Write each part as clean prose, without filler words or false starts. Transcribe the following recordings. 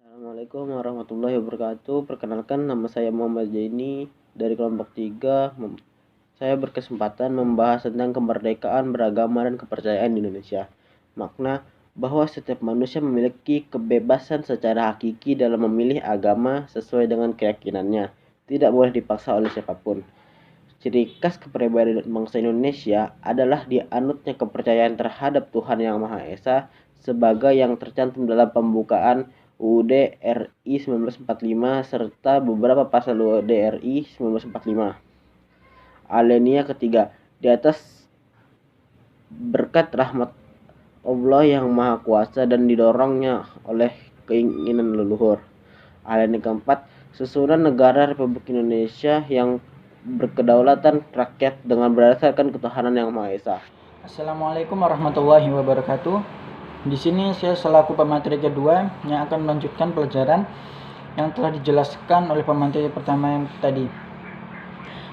Assalamualaikum warahmatullahi wabarakatuh. Perkenalkan, nama saya Muhammad Zaini dari kelompok 3. Saya berkesempatan membahas tentang kemerdekaan beragama dan kepercayaan di Indonesia. Makna bahwa setiap manusia memiliki kebebasan secara hakiki dalam memilih agama sesuai dengan keyakinannya. Tidak boleh dipaksa oleh siapapun. Ciri khas kepribadian bangsa Indonesia adalah dianutnya kepercayaan terhadap Tuhan Yang Maha Esa sebagai yang tercantum dalam pembukaan UUD RI 1945 serta beberapa pasal UUD RI 1945. Alinea ketiga, di atas berkat rahmat Allah yang Maha Kuasa dan didorongnya oleh keinginan leluhur. Alinea keempat, susunan negara Republik Indonesia yang berkedaulatan rakyat dengan berdasarkan ketuhanan Yang Maha Esa. Assalamualaikum warahmatullahi wabarakatuh. Di sini saya selaku pemateri kedua yang akan melanjutkan pelajaran yang telah dijelaskan oleh pemateri pertama yang tadi.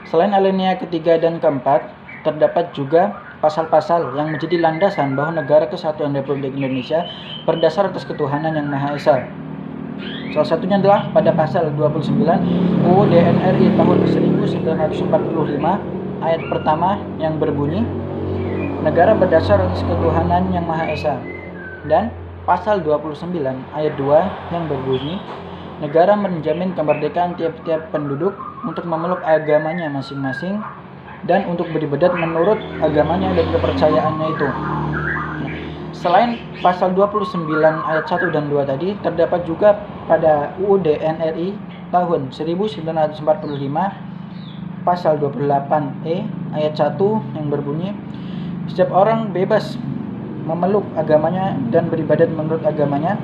Selain alinea ketiga dan keempat, terdapat juga pasal-pasal yang menjadi landasan bahwa Negara Kesatuan Republik Indonesia berdasar atas ketuhanan Yang Maha Esa. Salah satunya adalah pada pasal 29 UUD NRI tahun 1945 ayat pertama yang berbunyi, negara berdasar atas ketuhanan Yang Maha Esa. Dan pasal 29 ayat 2 yang berbunyi, negara menjamin kemerdekaan tiap-tiap penduduk untuk memeluk agamanya masing-masing dan untuk beribadat menurut agamanya dan kepercayaannya itu. Selain pasal 29 ayat 1 dan 2 tadi, terdapat juga pada UUD NRI tahun 1945 pasal 28E ayat 1 yang berbunyi, setiap orang bebas memeluk agamanya dan beribadat menurut agamanya,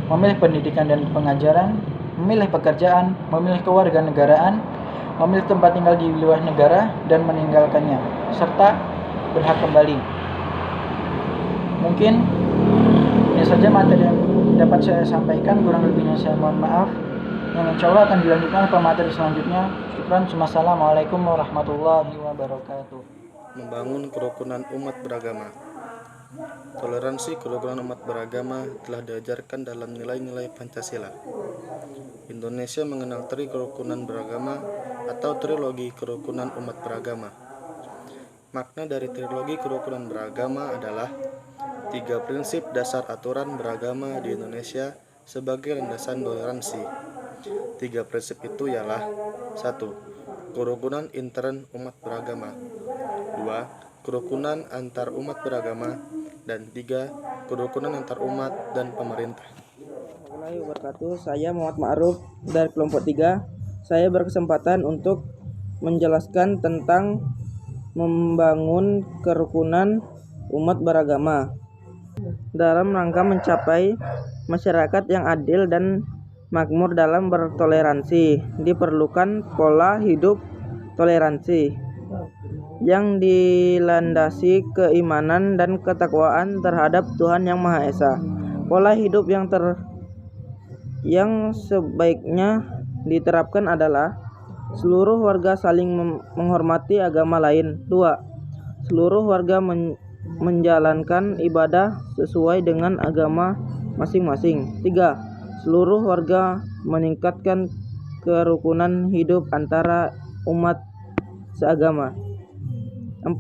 memilih pendidikan dan pengajaran, memilih pekerjaan, memilih kewarganegaraan, memilih tempat tinggal di luar negara dan meninggalkannya, serta berhak kembali. Mungkin ini saja materi yang dapat saya sampaikan, kurang lebihnya saya mohon maaf. Yang insya Allah akan dilanjutkan pemateri selanjutnya. Syukran. Wassalamualaikum warahmatullahi wabarakatuh. Membangun kerukunan umat beragama. Toleransi kerukunan umat beragama telah diajarkan dalam nilai-nilai Pancasila. Indonesia mengenal tri kerukunan beragama atau trilogi kerukunan umat beragama. Makna dari trilogi kerukunan beragama adalah 3 prinsip dasar aturan beragama di Indonesia sebagai landasan toleransi. 3 prinsip itu ialah: 1. Kerukunan intern umat beragama. 2. Kerukunan antar umat beragama. Dan 3. Kerukunan antar umat dan pemerintah. Assalamualaikum warahmatullahi wabarakatuh. Saya Muhammad Ma'ruf dari kelompok 3. Saya berkesempatan untuk menjelaskan tentang membangun kerukunan umat beragama. Dalam rangka mencapai masyarakat yang adil dan makmur dalam bertoleransi, diperlukan pola hidup toleransi yang dilandasi keimanan dan ketakwaan terhadap Tuhan Yang Maha Esa. Pola hidup yang sebaiknya diterapkan adalah seluruh warga saling menghormati agama lain. 2. Seluruh warga menjalankan ibadah sesuai dengan agama masing-masing. 3. Seluruh warga meningkatkan kerukunan hidup antara umat seagama. 4.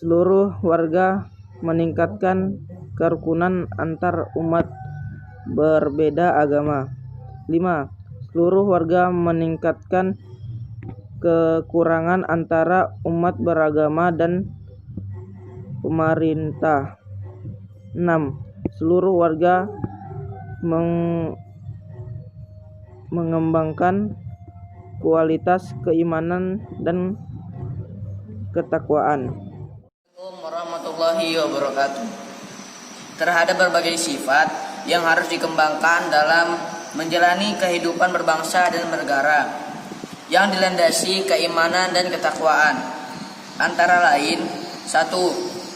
Seluruh warga meningkatkan kerukunan antar umat berbeda agama. 5. Seluruh warga meningkatkan kekurangan antara umat beragama dan pemerintah. 6. Seluruh warga mengembangkan kualitas keimanan dan ketakwaan. Assalamualaikum warahmatullahi wabarakatuh. Terhadap berbagai sifat yang harus dikembangkan dalam menjalani kehidupan berbangsa dan bernegara yang dilandasi keimanan dan ketakwaan, antara lain: 1.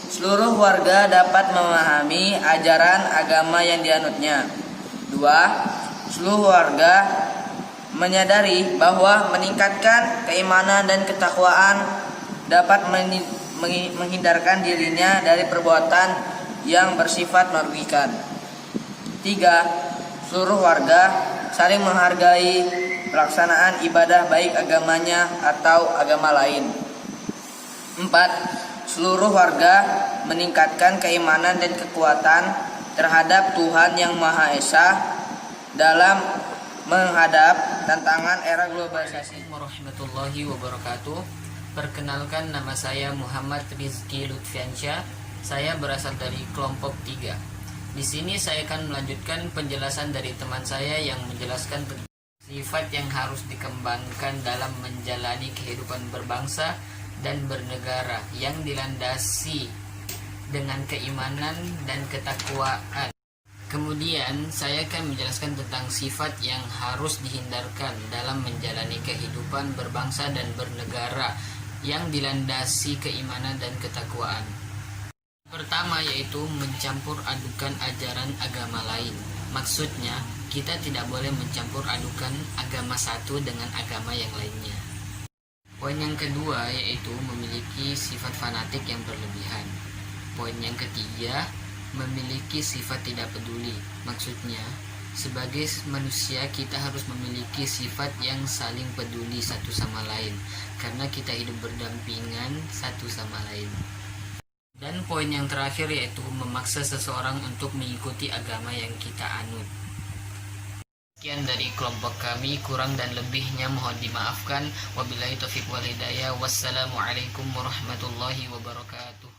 Seluruh warga dapat memahami ajaran agama yang dianutnya. 2. Seluruh warga menyadari bahwa meningkatkan keimanan dan ketakwaan dapat menghindarkan dirinya dari perbuatan yang bersifat merugikan. 3. seluruh warga saling menghargai pelaksanaan ibadah baik agamanya atau agama lain. 4. Seluruh warga meningkatkan keimanan dan kekuatan terhadap Tuhan Yang Maha Esa dalam menghadap tantangan era globalisasi. Warahmatullahi wabarakatuh. Perkenalkan, nama saya Muhammad Rizky Lutfiansyah. Saya berasal dari kelompok 3. Di sini saya akan melanjutkan penjelasan dari teman saya yang menjelaskan tentang sifat yang harus dikembangkan dalam menjalani kehidupan berbangsa dan bernegara yang dilandasi dengan keimanan dan ketakwaan. Kemudian saya akan menjelaskan tentang sifat yang harus dihindarkan dalam menjalani kehidupan berbangsa dan bernegara yang dilandasi keimanan dan ketakwaan. Pertama yaitu mencampur adukan ajaran agama lain. Maksudnya, kita tidak boleh mencampur adukan agama satu dengan agama yang lainnya. Poin yang kedua yaitu memiliki sifat fanatik yang berlebihan. Poin yang ketiga, memiliki sifat tidak peduli. Maksudnya, sebagai manusia kita harus memiliki sifat yang saling peduli satu sama lain, karena kita hidup berdampingan satu sama lain. Dan poin yang terakhir yaitu memaksa seseorang untuk mengikuti agama yang kita anut. Sekian dari kelompok kami, kurang dan lebihnya mohon dimaafkan. Wabillahi taufiq wal hidayah. Wassalamualaikum warahmatullahi wabarakatuh.